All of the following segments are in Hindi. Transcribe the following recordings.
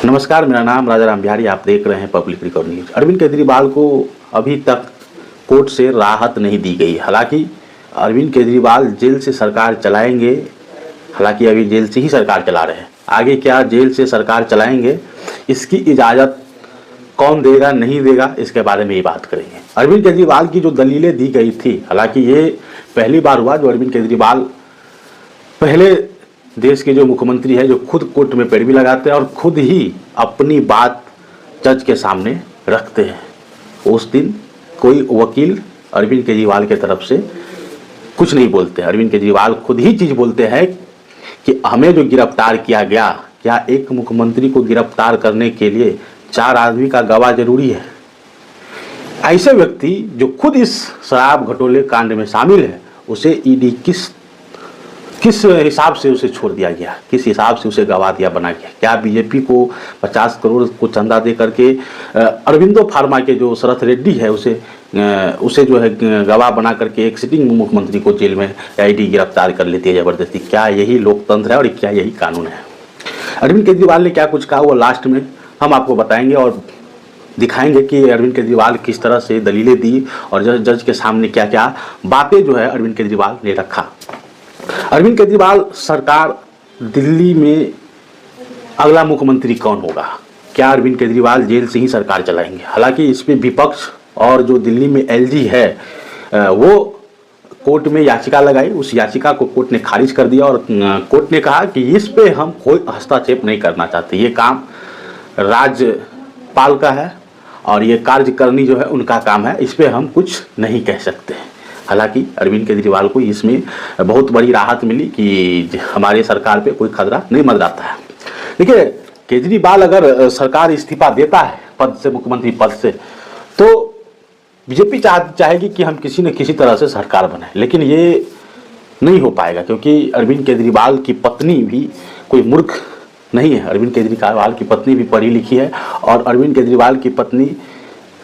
नमस्कार, मेरा नाम राजा राम बिहारी, आप देख रहे हैं public record news. Arvind Kejriwal को अभी तक कोर्ट से राहत नहीं दी गई। हालांकि अरविंद केजरीवाल जेल से सरकार चलाएंगे, हालांकि अभी जेल से ही सरकार चला रहे हैं। आगे क्या जेल से सरकार चलाएंगे, इसकी इजाज़त कौन देगा नहीं देगा, इसके बारे में ही बात करेंगे। अरविंद केजरीवाल की जो दलीलें दी गई थी, हालांकि ये पहली बार हुआ जो अरविंद केजरीवाल पहले देश के जो मुख्यमंत्री है जो खुद कोर्ट में पैरवी लगाते हैं और खुद ही अपनी बात जज के सामने रखते हैं। उस दिन कोई वकील अरविंद केजरीवाल के तरफ से कुछ नहीं बोलते। अरविंद केजरीवाल खुद ही चीज़ बोलते हैं कि हमें जो गिरफ्तार किया गया, क्या एक मुख्यमंत्री को गिरफ्तार करने के लिए 4 आदमी का गवाह जरूरी है? ऐसे व्यक्ति जो खुद इस शराब घोटाले कांड में शामिल है, उसे ईडी किस हिसाब से उसे छोड़ दिया गया, किस हिसाब से उसे गवाह दिया बना गया? क्या बीजेपी को 50 करोड़ को चंदा दे करके अरविंदो फार्मा के जो शरद रेड्डी है उसे जो है गवाह बना करके एक सिटिंग मुख्यमंत्री को जेल में ईडी गिरफ्तार कर लेती है ज़बरदस्ती? क्या यही लोकतंत्र है और क्या यही कानून है? अरविंद केजरीवाल ने क्या कुछ कहा वो लास्ट में हम आपको बताएंगे और दिखाएंगे कि अरविंद केजरीवाल किस तरह से दलीलें दी और जज के सामने क्या क्या बातें जो है अरविंद केजरीवाल ने रखा। अरविंद केजरीवाल सरकार, दिल्ली में अगला मुख्यमंत्री कौन होगा? क्या अरविंद केजरीवाल जेल से ही सरकार चलाएंगे? हालांकि इस पे विपक्ष और जो दिल्ली में एलजी है वो कोर्ट में याचिका लगाई। उस याचिका को कोर्ट ने खारिज कर दिया और कोर्ट ने कहा कि इस पे हम कोई हस्तक्षेप नहीं करना चाहते। ये काम राज्यपाल का है और ये कार्यकारिणी जो है उनका काम है, इस पे हम कुछ नहीं कह सकते। हालांकि अरविंद केजरीवाल को इसमें बहुत बड़ी राहत मिली कि हमारी सरकार पे कोई खतरा नहीं मंडराता है। देखिए, केजरीवाल अगर सरकार इस्तीफा देता है पद से, मुख्यमंत्री पद से, तो बीजेपी चाहेगी कि हम किसी न किसी तरह से सरकार बनाए, लेकिन ये नहीं हो पाएगा क्योंकि अरविंद केजरीवाल की पत्नी भी कोई मूर्ख नहीं है। अरविंद केजरीवाल की पत्नी भी पढ़ी लिखी है और अरविंद केजरीवाल की पत्नी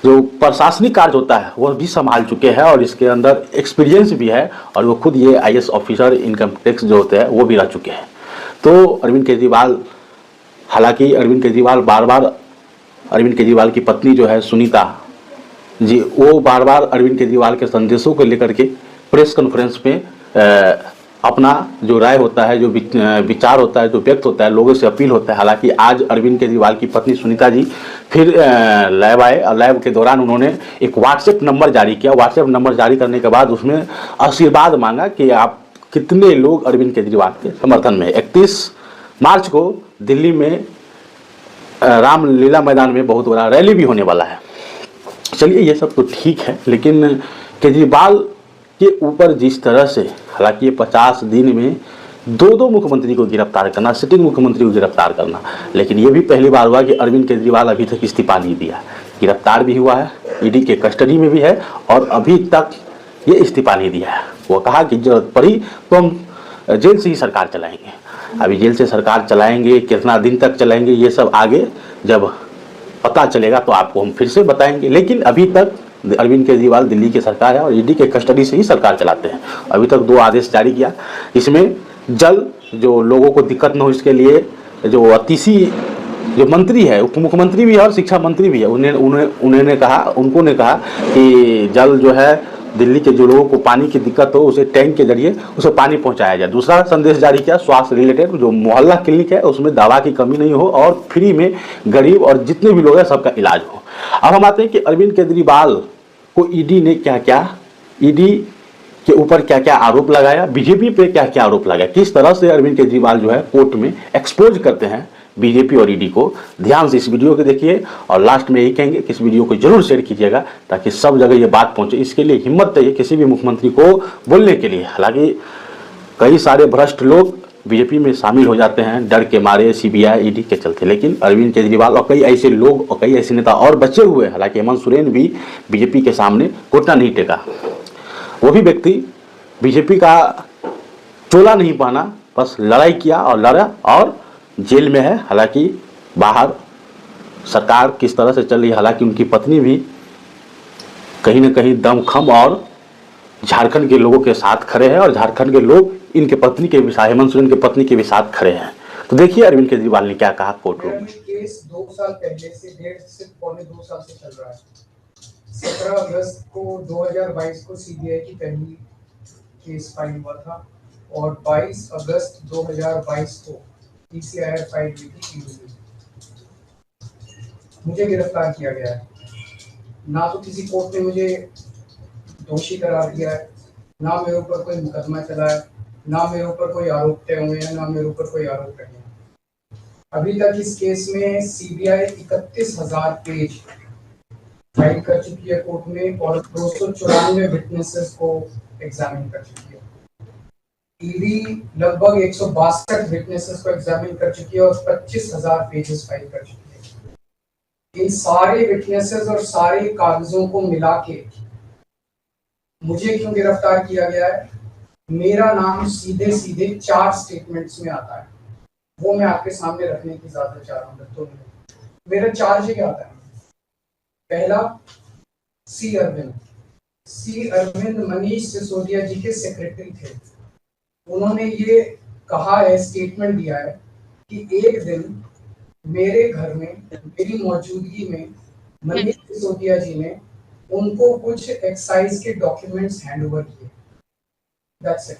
जो प्रशासनिक कार्य होता है वह भी संभाल चुके हैं और इसके अंदर एक्सपीरियंस भी है और वो खुद ये आईएएस ऑफिसर, इनकम टैक्स जो होते हैं वो भी रह चुके हैं। तो अरविंद केजरीवाल, हालांकि अरविंद केजरीवाल की पत्नी जो है सुनीता जी, वो बार बार अरविंद केजरीवाल के संदेशों को लेकर के प्रेस कॉन्फ्रेंस में अपना जो राय होता है, जो विचार होता है, जो व्यक्त होता है, लोगों से अपील होता है। हालांकि आज अरविंद केजरीवाल की पत्नी सुनीता जी फिर लैब आए और लैब के दौरान उन्होंने एक व्हाट्सएप नंबर जारी किया। व्हाट्सएप नंबर जारी करने के बाद उसमें आशीर्वाद मांगा कि आप कितने लोग अरविंद केजरीवाल के समर्थन में। 31 मार्च को दिल्ली में रामलीला मैदान में बहुत बड़ा रैली भी होने वाला है। चलिए, ये सब तो ठीक है, लेकिन केजरीवाल के ऊपर जिस तरह से, हालांकि ये 50 दिन में 2 मुख्यमंत्री को गिरफ्तार करना, सिटिंग मुख्यमंत्री को गिरफ्तार करना, लेकिन ये भी पहली बार हुआ कि अरविंद केजरीवाल अभी तक इस्तीफा नहीं दिया। गिरफ्तार भी हुआ है, ईडी के कस्टडी में भी है और अभी तक ये इस्तीफा नहीं दिया है। वो कहा कि जरूरत पड़ी तो हम जेल से ही सरकार चलाएंगे। अभी जेल से सरकार चलाएंगे, कितना दिन तक चलाएंगे, ये सब आगे जब पता चलेगा तो आपको हम फिर से बताएंगे। लेकिन अभी तक अरविंद केजरीवाल दिल्ली की सरकार है और ईडी के कस्टडी से ही सरकार चलाते हैं। अभी तक 2 आदेश जारी किया, इसमें जल जो लोगों को दिक्कत न हो इसके लिए जो अतिशी जो मंत्री है, उप मुख्यमंत्री भी है और शिक्षा मंत्री भी है, उन्होंने कहा कि जल जो है दिल्ली के जो लोगों को पानी की दिक्कत हो उसे टैंक के जरिए उसे पानी पहुंचाया जाए। दूसरा संदेश जारी किया, स्वास्थ्य रिलेटेड जो मोहल्ला क्लिनिक है उसमें दवा की कमी नहीं हो और फ्री में गरीब और जितने भी लोग हैं सबका इलाज हो। अब हम आते हैं कि अरविंद केजरीवाल को ईडी ने ईडी के ऊपर क्या क्या आरोप लगाया, बीजेपी पे क्या क्या आरोप लगाया, किस तरह से अरविंद केजरीवाल जो है कोर्ट में एक्सपोज करते हैं बीजेपी और ईडी को। ध्यान से इस वीडियो को देखिए और लास्ट में यही कहेंगे कि इस वीडियो को जरूर शेयर कीजिएगा ताकि सब जगह ये बात पहुंचे। इसके लिए हिम्मत चाहिए किसी भी मुख्यमंत्री को बोलने के लिए। हालांकि कई सारे भ्रष्ट लोग बीजेपी में शामिल हो जाते हैं डर के मारे, सीबीआई ईडी के चलते, लेकिन अरविंद केजरीवाल और कई ऐसे लोग और कई ऐसे नेता और बचे हुए। हालांकि हेमंत सोरेन भी बीजेपी के सामने घुटना नहीं टेका, वो भी व्यक्ति बीजेपी का चोला नहीं पहना, बस लड़ाई किया और लड़ा और जेल में है। हालांकि बाहर सरकार किस तरह से चल रही है, हालांकि उनकी पत्नी भी कहीं ना कहीं दमखम और झारखंड के लोगों के साथ खड़े हैं और झारखंड के लोग इनके पत्नी के भी साथ, हेमंत सोरेन के पत्नी के भी साथ खड़े हैं। तो देखिए अरविंद केजरीवाल ने क्या कहा कोर्ट रूम में। केस 2 साल पहले से 1.5 से पौने 2 साल से चल रहा है। 17 अगस्त को 2022 को सीबीआई की पहली केस फाइल हुआ था और 22 अगस्त 2022 को पीसीआर फाइल हुई थी ईडी में। मुझे गिरफ्तार किया गया है। ना तो किसी कोर्ट ने मुझे दोषी करार दिया है, ना मेरे ऊपर कोई मुकदमा चला है, ना मेरे ऊपर कोई आरोप तय हुए हैं, ना मेरे ऊपर कोई आरोप नहीं है। अभी तक इस केस में सीबीआई 31,000 पेज फाइल कर चुकी है कोर्ट में और 294 विटनेसेस को एग्जामिन कर चुकी है। ईडी लगभग 162 विटनेसेस को एग्जामिन कर चुकी है और 25,000 पेजेस फाइल कर चुकी है। इन सारे विटनेसेस और सारे कागजों को मिला के मुझे क्यों गिरफ्तार किया गया है? मेरा नाम सीधे सीधे 4 स्टेटमेंट्स में आता है, वो मैं आपके सामने रखने की इजाजत चाह रहा हूँ। तो मेरा चार्ज क्या आता है? पहला, सी अरविंद मनीष सिसोदिया जी के सेक्रेटरी थे। उन्होंने ये कहा है, स्टेटमेंट दिया है कि एक दिन मेरे घर में मेरी मौजूदगी में मनीष सिसोदिया जी ने उनको कुछ एक्साइज के डॉक्यूमेंट्स हैंड ओवर किए। That's it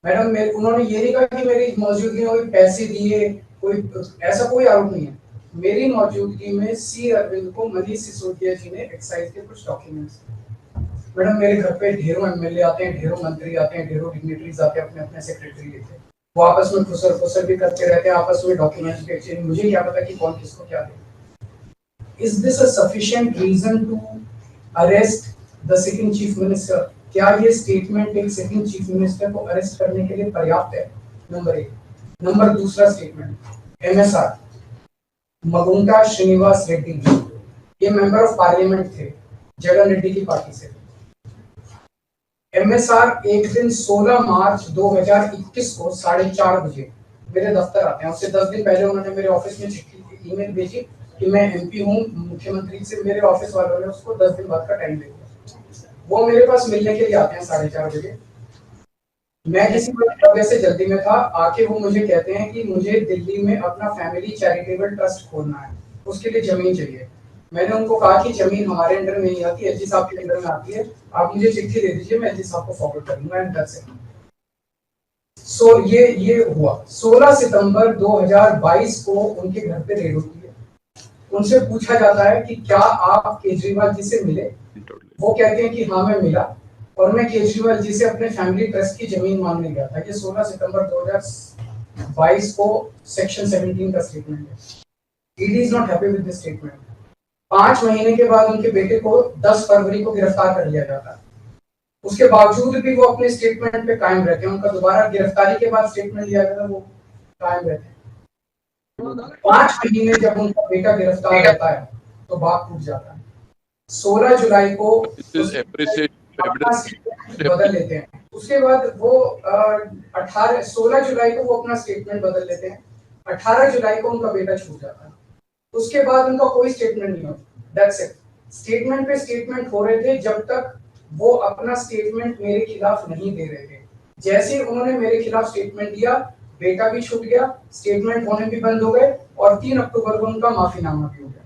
madam. उन्होंने ये नहीं कहा कि मेरी मौजूदगी में कोई पैसे दिए, कोई ऐसा कोई आरोप नहीं है। मेरी मौजूदगी में सी अरविंद को मनीष सिसोदिया जी ने एक्साइज के कुछ डॉक्यूमेंट्स। मैडम मेरे घर पे ढेरों एमएलए आते हैं, ढेरों मंत्री आते हैं, ढेरों डिग्निटरीज आते हैं, अपने अपने सेक्रेटरी लेते हैं, वो आपस में खुसर भी करते रहते हैं, आपस में डॉक्यूमेंट्स भी एक्सचेंज। मुझे क्या पता कि कौन किसको क्या दे। Is this a sufficient reason to arrest the second chief minister? क्या ये स्टेटमेंट एक सेकंड चीफ मिनिस्टर को अरेस्ट करने के लिए पर्याप्त है? नंबर 1। नंबर दूसरा स्टेटमेंट, एमएसआर मगुंटा श्रीनिवास रेड्डी, ये मेंबर ऑफ पार्लियामेंट थे, जगन रेड्डी की पार्टी से। एमएसआर एक दिन 16 मार्च 2021 को 4:30 बजे मेरे दफ्तर आते हैं। उससे 10 दिन पहले उन्होंने मेरे ऑफिस में चिट्ठी ईमेल भेजी कि मैं एमपी हूँ, मुख्यमंत्री से मेरे ऑफिस वालों ने उसको 10 दिन बाद का टाइम दे दिया। वो मेरे पास मिलने के लिए आते हैं 4:30 बजे। मैं किसी वजह से जल्दी में था, आके वो मुझे कहते हैं कि मुझे दिल्ली में अपना फैमिली चैरिटेबल ट्रस्ट खोलना है, उसके लिए जमीन चाहिए। मैंने उनको कहा कि जमीन हमारे अंडर में नहीं आती, एलजी साहब के अंडर में आती है, आप मुझे चिट्ठी दे दीजिए, मैं एलजी साहब को फॉरवर्ड कर दूंगा एंड दैट्स इट। सो ये हुआ। 16 सितंबर 2022 को उनके घर पे रेड होती है। उनसे पूछा जाता है कि क्या आप केजरीवाल जी से मिले? वो कहते हैं कि हाँ मैं मिला और मैं केजरीवाल जी से अपने फैमिली ट्रस्ट की जमीन मांगने गया था। ये 16 सितंबर 2022 को सेक्शन 17 का स्टेटमेंट है। ED is not happy with this statement. 5 महीने के बाद उनके बेटे को 10 फरवरी को गिरफ्तार कर लिया जाता है। उसके बावजूद भी वो अपने स्टेटमेंट पे कायम रहते हैं। उनका दोबारा गिरफ्तारी के बाद स्टेटमेंट लिया गया था, वो कायम रहते हैं। 5 महीने जब उनका बेटा गिरफ्तार रहता है तो बात टूट जाता है। 16 जुलाई को बदल लेते हैं। उसके बाद वो 16 जुलाई को वो अपना स्टेटमेंट बदल लेते हैं। 18 जुलाई को उनका बेटा छूट जाता है। उसके बाद उनका कोई स्टेटमेंट नहीं होता। That's it. स्टेटमेंट पे स्टेटमेंट हो रहे थे जब तक वो अपना स्टेटमेंट मेरे खिलाफ नहीं दे रहे थे। जैसे ही उन्होंने मेरे खिलाफ स्टेटमेंट दिया, बेटा भी छूट गया, स्टेटमेंट होने भी बंद हो गए और 3 अक्टूबर को उनका माफीनामा भी हो गया।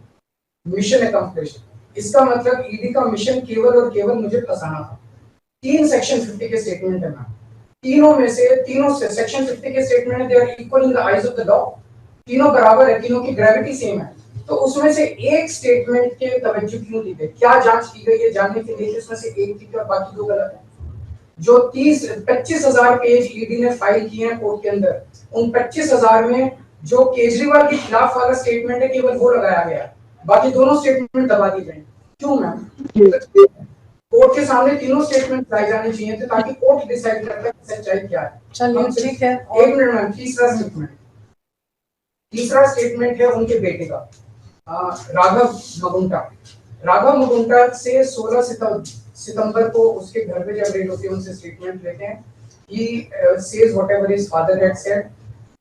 Mission accomplished. इसका मतलब ईडी का मिशन केवल और केवल मुझे फंसाना था। 3 सेक्शन 50 के स्टेटमेंट है ना, तीनों से सेक्शन 50 के स्टेटमेंट है, they are equal in the eyes of the law. तीनों बराबर है, तीनों की ग्रेविटी सेम है। तो उसमें से एक स्टेटमेंट के तवज्जो क्यों दी गई? क्या जांच की गई है जानने के लिए उसमें से एक ठीक है बाकी 2 गलत है। जो 25,000 पेज ईडी ने फाइल किए हैं कोर्ट के अंदर, उन 25,000 में जो केजरीवाल के खिलाफ वाला स्टेटमेंट है केवल वो लगाया गया, बाकी दोनों स्टेटमेंट दबा दिए गए। क्यों मैम? कोर्ट के सामने तीनों स्टेटमेंट लाए जाने चाहिए थे ताकि कोर्ट डिसाइड कर सके सच्चाई क्या है। चलिए ठीक है। 1 मिनट मैम। तीसरा स्टेटमेंट है उनके बेटे का, राघव मगुंटा से 16 सितंबर को उसके घर पे जब रेड होती है उनसे स्टेटमेंट लेते हैं। He says whatever his father had said.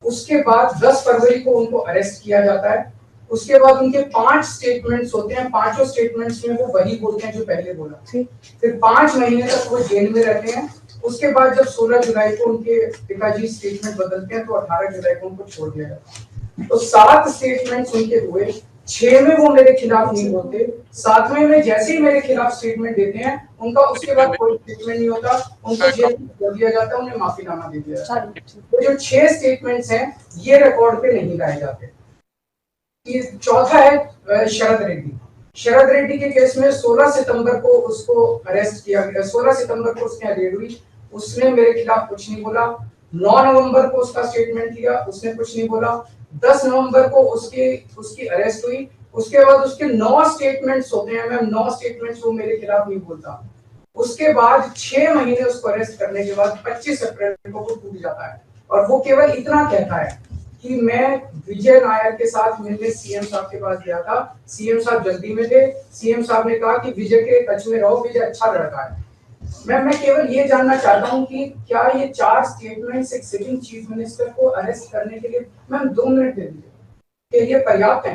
उसके बाद 10 फरवरी को उनको अरेस्ट किया जाता है। उसके बाद उनके 5 स्टेटमेंट्स होते हैं। पांचों स्टेटमेंट्स में वो वही बोलते हैं जो पहले बोला। फिर 5 महीने तक वो जेल में रहते हैं। उसके बाद जब 16 जुलाई को उनके पिताजी स्टेटमेंट बदलते हैं तो 18 जुलाई को उनको छोड़ दिया जाता है। तो 7 स्टेटमेंट्स उनके हुए, 6 में वो मेरे खिलाफ नहीं बोलते, 7वें में जैसे ही मेरे खिलाफ स्टेटमेंट देते हैं उनका उसके बाद कोई स्टेटमेंट नहीं होता, उनको जेल में डाल दिया जाता है, उन्हें माफीनामा दे दिया जाता है। तो जो 6 स्टेटमेंट्स हैं ये रिकॉर्ड पे नहीं लाए जाते। ये चौथा है शरद रेड्डी। शरद रेड्डी के केस में 16 सितंबर को उसको अरेस्ट किया गया, 16 सितंबर को उसने रेड हुई, उसने मेरे खिलाफ कुछ नहीं बोला। 9 नवंबर को उसका स्टेटमेंट लिया, उसने कुछ नहीं बोला। 10 नवंबर को उसकी अरेस्ट हुई, उसके बाद उसके 9 स्टेटमेंट्स होते हैं मैम, 9 स्टेटमेंट्स वो मेरे खिलाफ नहीं बोलता। उसके बाद 6 महीने उसको अरेस्ट करने के बाद 25 अप्रैल को वो टूट जाता है और वो केवल इतना कहता है कि मैं विजय नायर के साथ मिलने सीएम साहब के पास गया था, सीएम साहब जल्दी में थे, सीएम साहब ने कहा कि विजय के टच में रहो, विजय अच्छा लड़का है। मैं केवल ये जानना चाहता हूँ कि क्या ये 4 स्टेटमेंट्स एक सिटिंग चीफ मिनिस्टर को अरेस्ट करने के लिए मैम 2 मिनट दे दीजिए कि ये पर्याप्त है?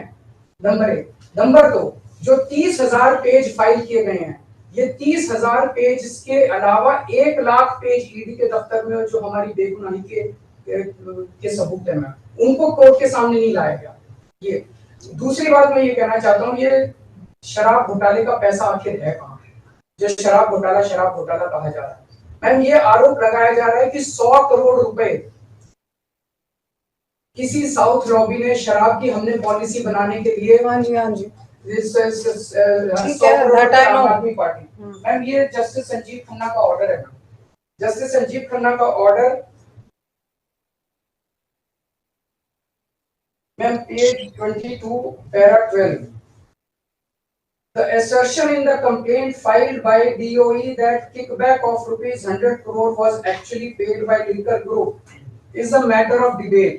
नंबर 1। नंबर 2, जो 30,000 पेज फाइल किए गए हैं, ये 30,000 पेज के अलावा 1 लाख पेज ईडी के दफ्तर में जो हमारी बेगुनाही के सबूत है मैम, उनको कोर्ट के सामने नहीं लाया गया। ये दूसरी बात मैं ये कहना चाहता हूँ, ये शराब घोटाले का पैसा आखिर है कहाँ, जो शराब घोटाला कहा जा रहा है मैम? ये आरोप लगाया जा रहा है कि 100 करोड़ रुपए किसी साउथ लॉबी ने शराब की हमने पॉलिसी बनाने के लिए, हाँ जी 100 करोड़ आम आदमी पार्टी। मैम ये जस्टिस संजीव खन्ना का ऑर्डर है, जस्टिस संजीव खन्ना का order ma'am page 22 para 12। The assertion in the complaint filed by DOE that kickback of rupees 100 crore was actually paid by Liquor Group is a matter of debate.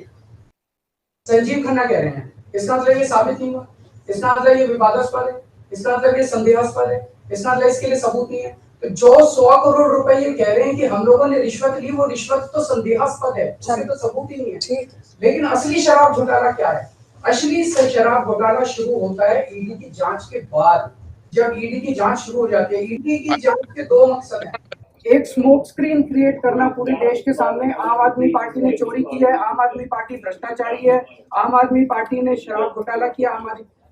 Sanjeev Khanna कह रहे हैं, इसका मतलब ये साबित नहीं हुआ, इसका मतलब ये विवादास्पद है, इसका मतलब ये संदेहास्पद है, इसका मतलब इसके लिए सबूत नहीं है। तो जो 100 करोड़ रुपए ये कह रहे हैं कि हम लोगों ने रिश्वत ली, वो रिश्वत तो संदेहास्पद है, उसके तो सबूत ही नहीं है। लेकिन असली शराब घोटाला क्या है? असली शराब घोटाला शुरू होता है ईडी की जांच के बाद। जब ईडी की जांच शुरू हो जाती है, ईडी की जांच के 2 मकसद हैं। एक स्मोक स्क्रीन क्रिएट करना पूरे देश के सामने, आम आदमी पार्टी ने चोरी की है, आम आदमी पार्टी भ्रष्टाचारी है, आम आदमी पार्टी ने शराब घोटाला किया,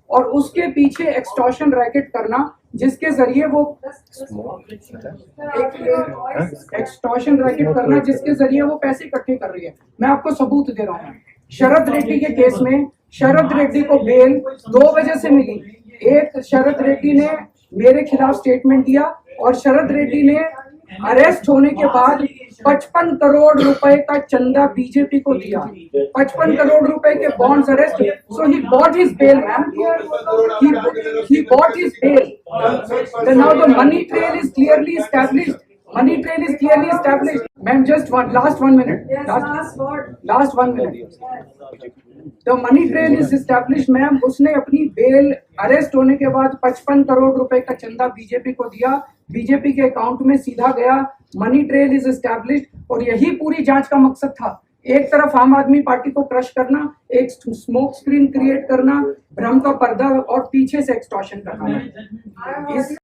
और उसके पीछे एक्सटॉर्शन रैकेट करना जिसके जरिए वो एक्सटॉर्शन रैकेट करना जिसके जरिए वो पैसे इकट्ठे कर रही है। मैं आपको सबूत दे रहा हूँ। शरद रेड्डी के केस में शरद रेड्डी को बेल 2 वजह से मिली। एक, शरद रेड्डी ने मेरे खिलाफ स्टेटमेंट दिया और शरद रेड्डी ने अरेस्ट होने के बाद 55 करोड़ रुपए का चंदा बीजेपी को दिया, 55 करोड़ रुपए के bonds arrest. So he bought his bail ma'am, he bought his bail. Then now the money trail is clearly established. Ma'am, just last 1 minute. Last 1 minute. The money trail is established, ma'am. उसने अपनी बेल अरेस्ट होने के बाद 55 करोड़ रुपए का चंदा बीजेपी को दिया, बीजेपी के अकाउंट में सीधा गया। मनी ट्रेल इज एस्टैब्लिश्ड और यही पूरी जांच का मकसद था। एक तरफ आम आदमी पार्टी को क्रश करना, एक स्मोक स्क्रीन क्रिएट करना, भ्रम का पर्दा और पीछे से एक्सटॉर्शन करना।